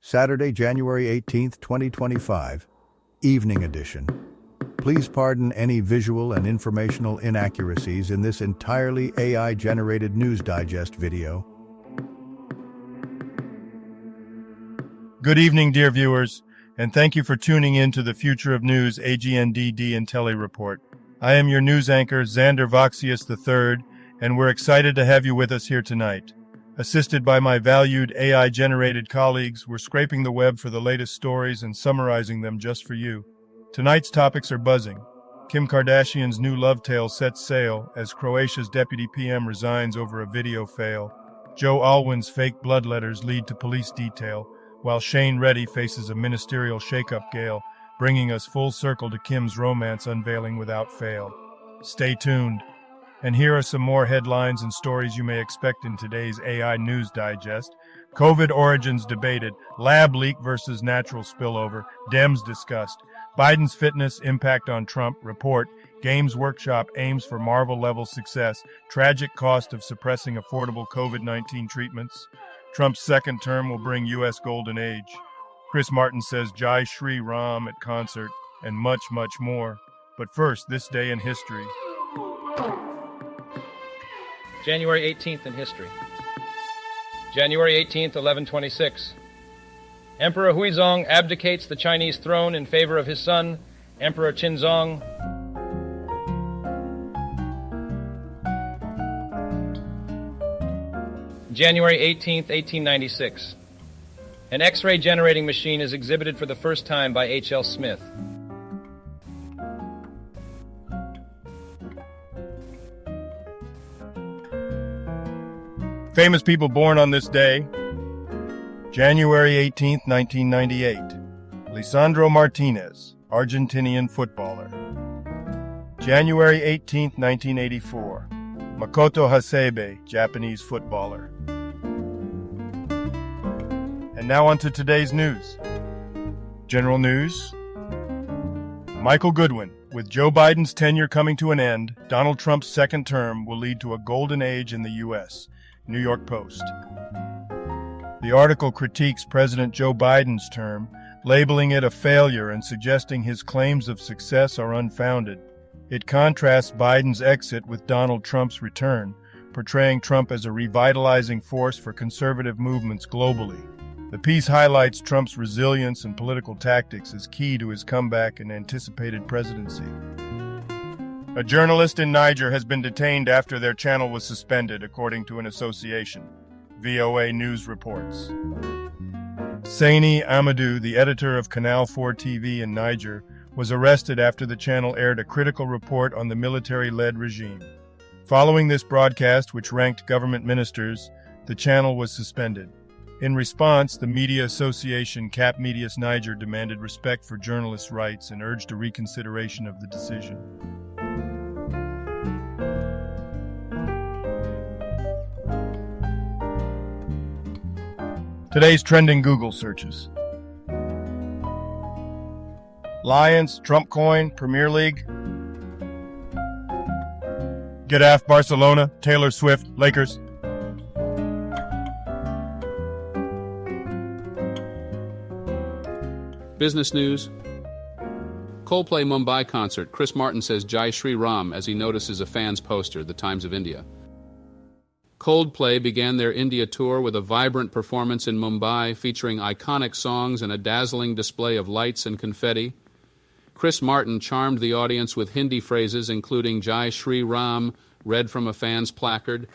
Saturday, January 18th, 2025, Evening Edition. Please pardon any visual and informational inaccuracies in this entirely AI-generated News Digest video. Good evening, dear viewers, and thank you for tuning in to the Future of News AGNDD IntelliReport. I am your news anchor, Xander Voxius III, and we're excited to have you with us here tonight. Assisted by my valued AI-generated colleagues, we're scraping the web for the latest stories and summarizing them just for you. Tonight's topics are buzzing. Kim Kardashian's new love tale sets sail as Croatia's deputy PM resigns over a video fail. Joe Alwyn's fake bloodletters lead to police detail, while Shane Reddy faces a ministerial shakeup gale, bringing us full circle to Kim's romance unveiling without fail. Stay tuned. And here are some more headlines and stories you may expect in today's AI News Digest. COVID origins debated, lab leak versus natural spillover, Dems discussed. Biden's fitness impact on Trump, report. Games Workshop aims for Marvel-level success, tragic cost of suppressing affordable COVID-19 treatments. Trump's second term will bring U.S. golden age. Chris Martin says Jai Shri Ram at concert, and much, much more. But first, this day in history. January 18th in history. January 18th, 1126. Emperor Huizong abdicates the Chinese throne in favor of his son, Emperor Qinzong. January 18th, 1896. An X-ray generating machine is exhibited for the first time by H.L. Smith. Famous people born on this day. January 18th, 1998. Lisandro Martinez, Argentinian footballer. January 18th, 1984. Makoto Hasebe, Japanese footballer. And now on to today's news. General news. Michael Goodwin. With Joe Biden's tenure coming to an end, Donald Trump's second term will lead to a golden age in the U.S. New York Post. The article critiques President Joe Biden's term, labeling it a failure and suggesting his claims of success are unfounded. It contrasts Biden's exit with Donald Trump's return, portraying Trump as a revitalizing force for conservative movements globally. The piece highlights Trump's resilience and political tactics as key to his comeback and anticipated presidency. A journalist in Niger has been detained after their channel was suspended, according to an association. VOA News reports. Sani Amadou, the editor of Canal 4 TV in Niger, was arrested after the channel aired a critical report on the military-led regime. Following this broadcast, which ranked government ministers, the channel was suspended. In response, the media association Cap Medias Niger demanded respect for journalists' rights and urged a reconsideration of the decision. Today's trending Google searches. Lions, Trump coin, Premier League. Getafe, Barcelona, Taylor Swift, Lakers. Business news. Coldplay Mumbai concert. Chris Martin says Jai Shri Ram as he notices a fan's poster, The Times of India. Coldplay began their India tour with a vibrant performance in Mumbai featuring iconic songs and a dazzling display of lights and confetti. Chris Martin charmed the audience with Hindi phrases including Jai Shri Ram, read from a fan's placard.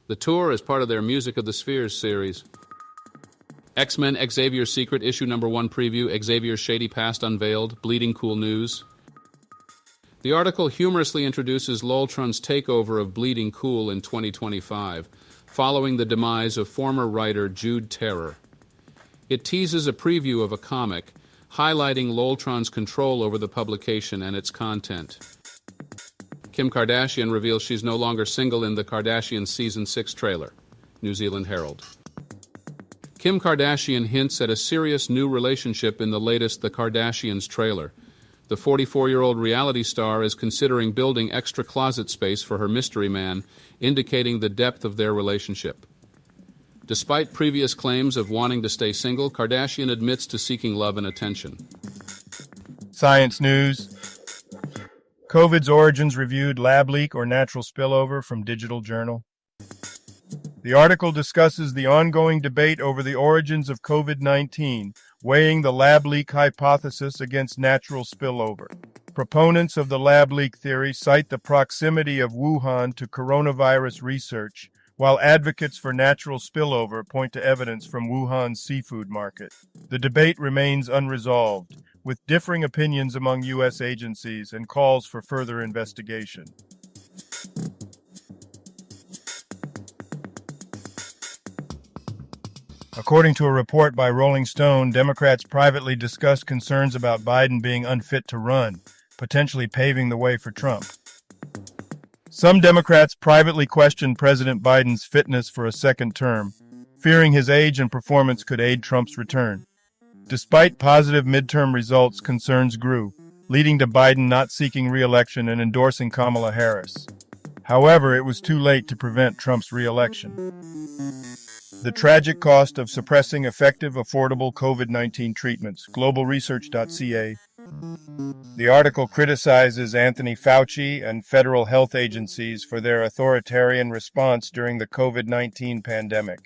The tour is part of their Music of the Spheres series. X-Men Xavier's Secret Issue No. 1 preview, Xavier's Shady Past unveiled, bleeding cool news. The article humorously introduces Loltron's takeover of Bleeding Cool in 2025, following the demise of former writer Jude Terror. It teases a preview of a comic, highlighting Loltron's control over the publication and its content. Kim Kardashian reveals she's no longer single in the Kardashians Season 6 trailer. New Zealand Herald. Kim Kardashian hints at a serious new relationship in the latest The Kardashians trailer. The 44-year-old reality star is considering building extra closet space for her mystery man, indicating the depth of their relationship. Despite previous claims of wanting to stay single, Kardashian admits to seeking love and attention. Science news. COVID's origins reviewed, lab leak or natural spillover from Digital Journal. The article discusses the ongoing debate over the origins of COVID-19, weighing the lab leak hypothesis against natural spillover. Proponents of the lab leak theory cite the proximity of Wuhan to coronavirus research, while advocates for natural spillover point to evidence from Wuhan's seafood market. The debate remains unresolved, with differing opinions among U.S. agencies and calls for further investigation. According to a report by Rolling Stone, Democrats privately discussed concerns about Biden being unfit to run, potentially paving the way for Trump. Some Democrats privately questioned President Biden's fitness for a second term, fearing his age and performance could aid Trump's return. Despite positive midterm results, concerns grew, leading to Biden not seeking re-election and endorsing Kamala Harris. However, it was too late to prevent Trump's re-election. The tragic cost of suppressing effective, affordable COVID-19 treatments, globalresearch.ca. The article criticizes Anthony Fauci and federal health agencies for their authoritarian response during the COVID-19 pandemic.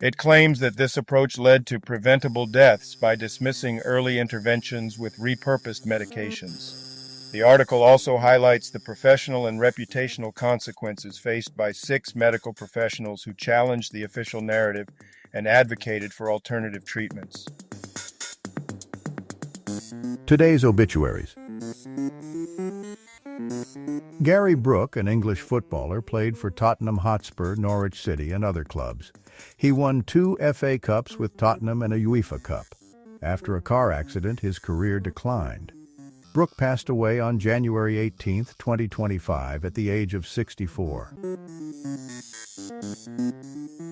It claims that this approach led to preventable deaths by dismissing early interventions with repurposed medications. The article also highlights the professional and reputational consequences faced by 6 medical professionals who challenged the official narrative and advocated for alternative treatments. Today's obituaries. Gary Brooke, an English footballer, played for Tottenham Hotspur, Norwich City, and other clubs. He won 2 FA Cups with Tottenham and a UEFA Cup. After a car accident, his career declined. Brooke passed away on January 18, 2025, at the age of 64.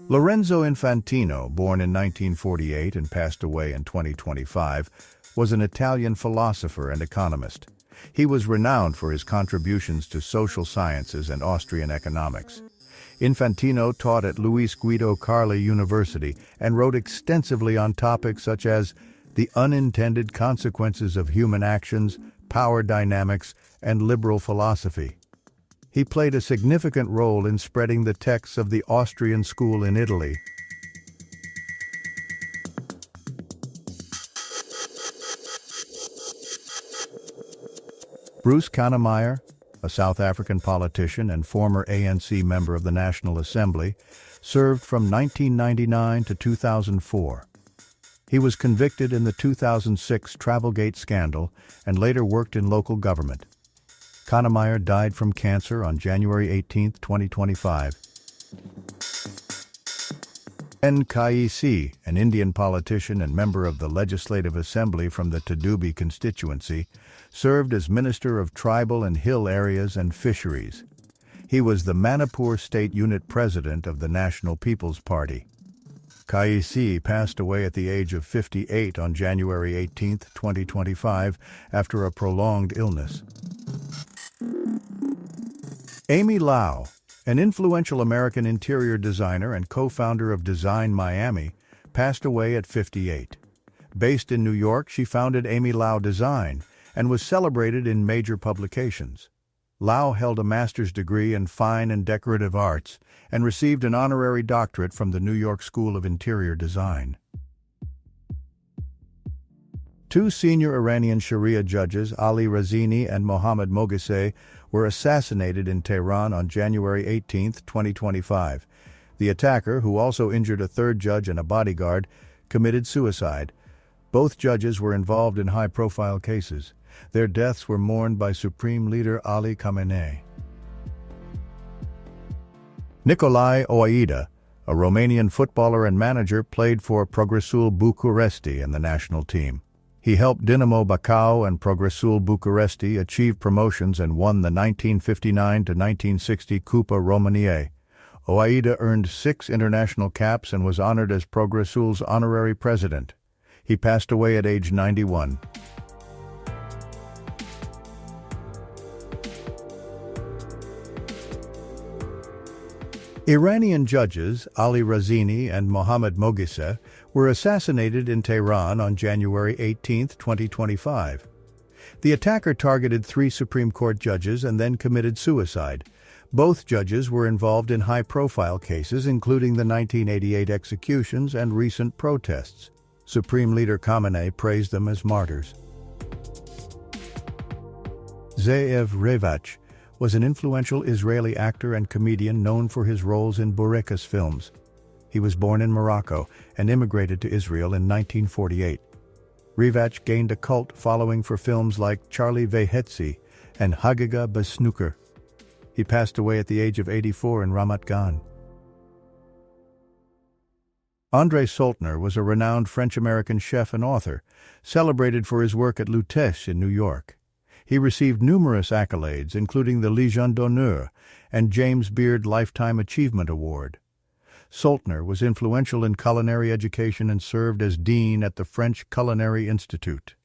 Lorenzo Infantino, born in 1948 and passed away in 2025, was an Italian philosopher and economist. He was renowned for his contributions to social sciences and Austrian economics. Infantino taught at Luis Guido Carli University and wrote extensively on topics such as the unintended consequences of human actions, power dynamics, and liberal philosophy. He played a significant role in spreading the texts of the Austrian school in Italy. Bruce Kannemeyer, a South African politician and former ANC member of the National Assembly, served from 1999 to 2004. He was convicted in the 2006 Travelgate scandal and later worked in local government. Kannemeyer died from cancer on January 18, 2025. NKEC, an Indian politician and member of the Legislative Assembly from the Tadubi constituency, served as Minister of Tribal and Hill Areas and Fisheries. He was the Manipur State Unit President of the National People's Party. Kaisi passed away at the age of 58 on January 18, 2025, after a prolonged illness. Amy Lau, an influential American interior designer and co-founder of Design Miami, passed away at 58. Based in New York, she founded Amy Lau Design and was celebrated in major publications. Lau held a master's degree in fine and decorative arts and received an honorary doctorate from the New York School of Interior Design. 2 senior Iranian Sharia judges, Ali Razini and Mohammad Moghazeh, were assassinated in Tehran on January 18, 2025. The attacker, who also injured a 3rd judge and a bodyguard, committed suicide. Both judges were involved in high-profile cases. Their deaths were mourned by Supreme Leader Ali Khamenei. Nicolae Oaida, a Romanian footballer and manager, played for Progresul Bucuresti and the national team. He helped Dinamo Bacău and Progresul Bucuresti achieve promotions and won the 1959-1960 Cupa României. Oaida earned 6 international caps and was honored as Progresul's honorary president. He passed away at age 91. Iranian judges Ali Razini and Mohammad Moghisseh were assassinated in Tehran on January 18, 2025. The attacker targeted 3 Supreme Court judges and then committed suicide. Both judges were involved in high-profile cases, including the 1988 executions and recent protests. Supreme Leader Khamenei praised them as martyrs. Ze'ev Revach was an influential Israeli actor and comedian known for his roles in Burekas films. He was born in Morocco and immigrated to Israel in 1948. Revach gained a cult following for films like Charlie Vehetzi and Hagiga Besnooker. He passed away at the age of 84 in Ramat Gan. André Soltner was a renowned French-American chef and author, celebrated for his work at Lutèce in New York. He received numerous accolades, including the Légion d'honneur and James Beard Lifetime Achievement Award. Soltner was influential in culinary education and served as dean at the French Culinary Institute.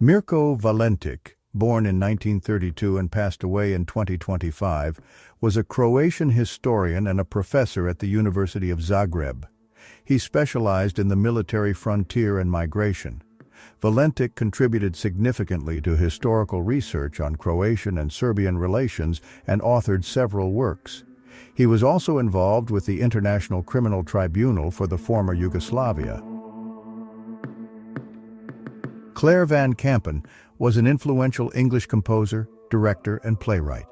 Mirko Valentic, born in 1932 and passed away in 2025, was a Croatian historian and a professor at the University of Zagreb. He specialized in the military frontier and migration. Valentic contributed significantly to historical research on Croatian and Serbian relations and authored several works. He was also involved with the International Criminal Tribunal for the former Yugoslavia. Claire Van Kampen was an influential English composer, director, and playwright.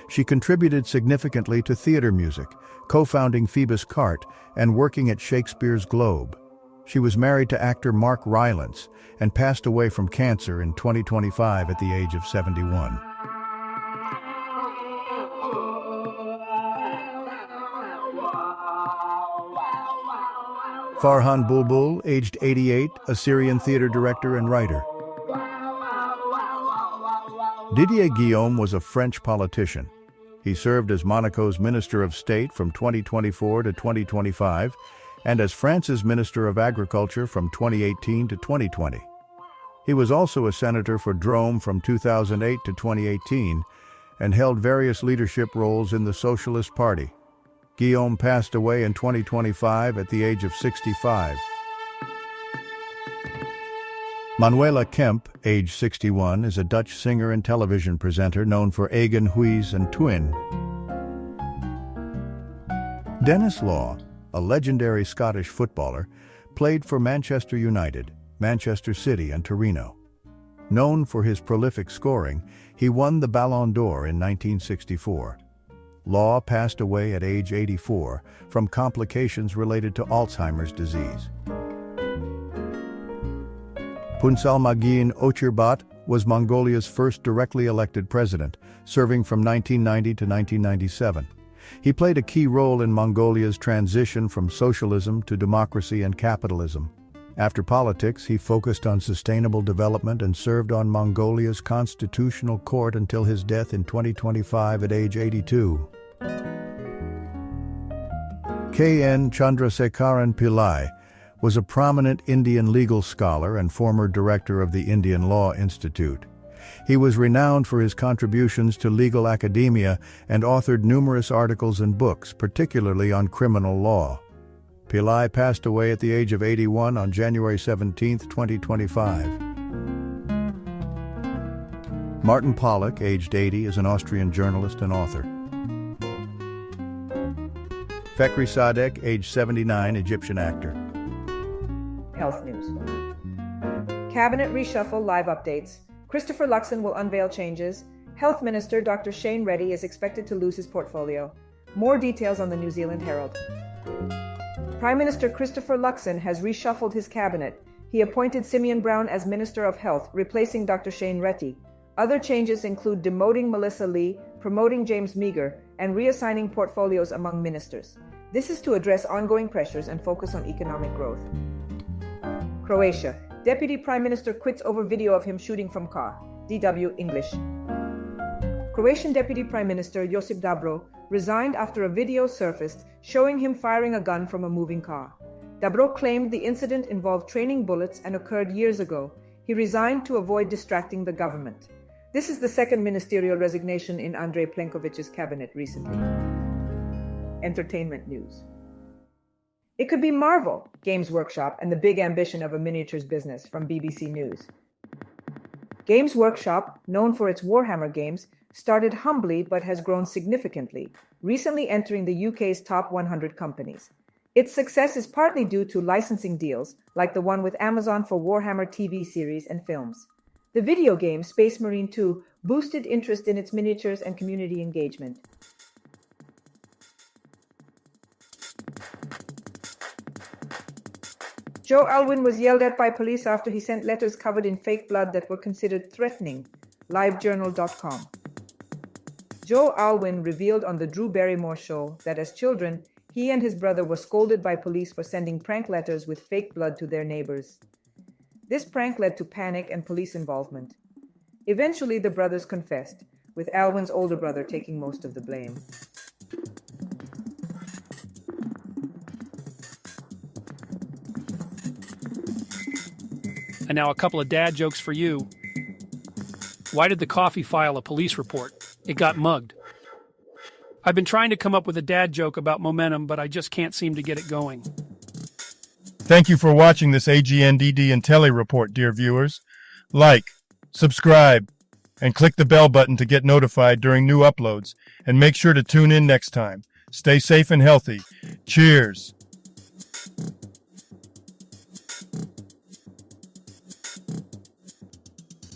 She contributed significantly to theater music, co-founding Phoebus Cart and working at Shakespeare's Globe. She was married to actor Mark Rylance and passed away from cancer in 2025 at the age of 71. Farhan Bulbul, aged 88, a Syrian theater director and writer. Didier Guillaume was a French politician. He served as Monaco's Minister of State from 2024 to 2025 and as France's Minister of Agriculture from 2018 to 2020. He was also a senator for Drôme from 2008 to 2018 and held various leadership roles in the Socialist Party. Guillaume passed away in 2025 at the age of 65. Manuela Kemp, age 61, is a Dutch singer and television presenter known for Eigen Huis en Twin. Dennis Law, a legendary Scottish footballer, played for Manchester United, Manchester City, and Torino. Known for his prolific scoring, he won the Ballon d'Or in 1964. Law passed away at age 84 from complications related to Alzheimer's disease. Punsalmagin Ochirbat was Mongolia's first directly elected president, serving from 1990 to 1997. He played a key role in Mongolia's transition from socialism to democracy and capitalism. After politics, he focused on sustainable development and served on Mongolia's constitutional court until his death in 2025 at age 82. K.N. Chandrasekaran Pillai was a prominent Indian legal scholar and former director of the Indian Law Institute. He was renowned for his contributions to legal academia and authored numerous articles and books, particularly on criminal law. Pillai passed away at the age of 81 on January 17, 2025. Martin Pollock, aged 80, is an Austrian journalist and author. Fekri Sadek, aged 79, Egyptian actor. Health news. Cabinet reshuffle live updates. Christopher Luxon will unveil changes. Health Minister Dr. Shane Reddy is expected to lose his portfolio. More details on the New Zealand Herald. Prime Minister Christopher Luxon has reshuffled his cabinet. He appointed Simeon Brown as Minister of Health, replacing Dr. Shane Reddy. Other changes include demoting Melissa Lee, promoting James Meagher, and reassigning portfolios among ministers. This is to address ongoing pressures and focus on economic growth. Croatia. Deputy Prime Minister quits over video of him shooting from car. DW English. Croatian Deputy Prime Minister Josip Dabro resigned after a video surfaced showing him firing a gun from a moving car. Dabro claimed the incident involved training bullets and occurred years ago. He resigned to avoid distracting the government. This is the second ministerial resignation in Andrei Plenković's cabinet recently. Entertainment news. It could be Marvel, Games Workshop, and the big ambition of a miniatures business from BBC News. Games Workshop, known for its Warhammer games, started humbly but has grown significantly, recently entering the UK's top 100 companies. Its success is partly due to licensing deals, like the one with Amazon for Warhammer TV series and films. The video game Space Marine 2 boosted interest in its miniatures and community engagement. Joe Alwyn was yelled at by police after he sent letters covered in fake blood that were considered threatening. LiveJournal.com. Joe Alwyn revealed on The Drew Barrymore Show that as children, he and his brother were scolded by police for sending prank letters with fake blood to their neighbors. This prank led to panic and police involvement. Eventually, the brothers confessed, with Alwyn's older brother taking most of the blame. And now a couple of dad jokes for you. Why did the coffee file a police report? It got mugged. I've been trying to come up with a dad joke about momentum, but I just can't seem to get it going. Thank you for watching this AGNDD IntelliReport, dear viewers. Like, subscribe, and click the bell button to get notified during new uploads. And make sure to tune in next time. Stay safe and healthy. Cheers.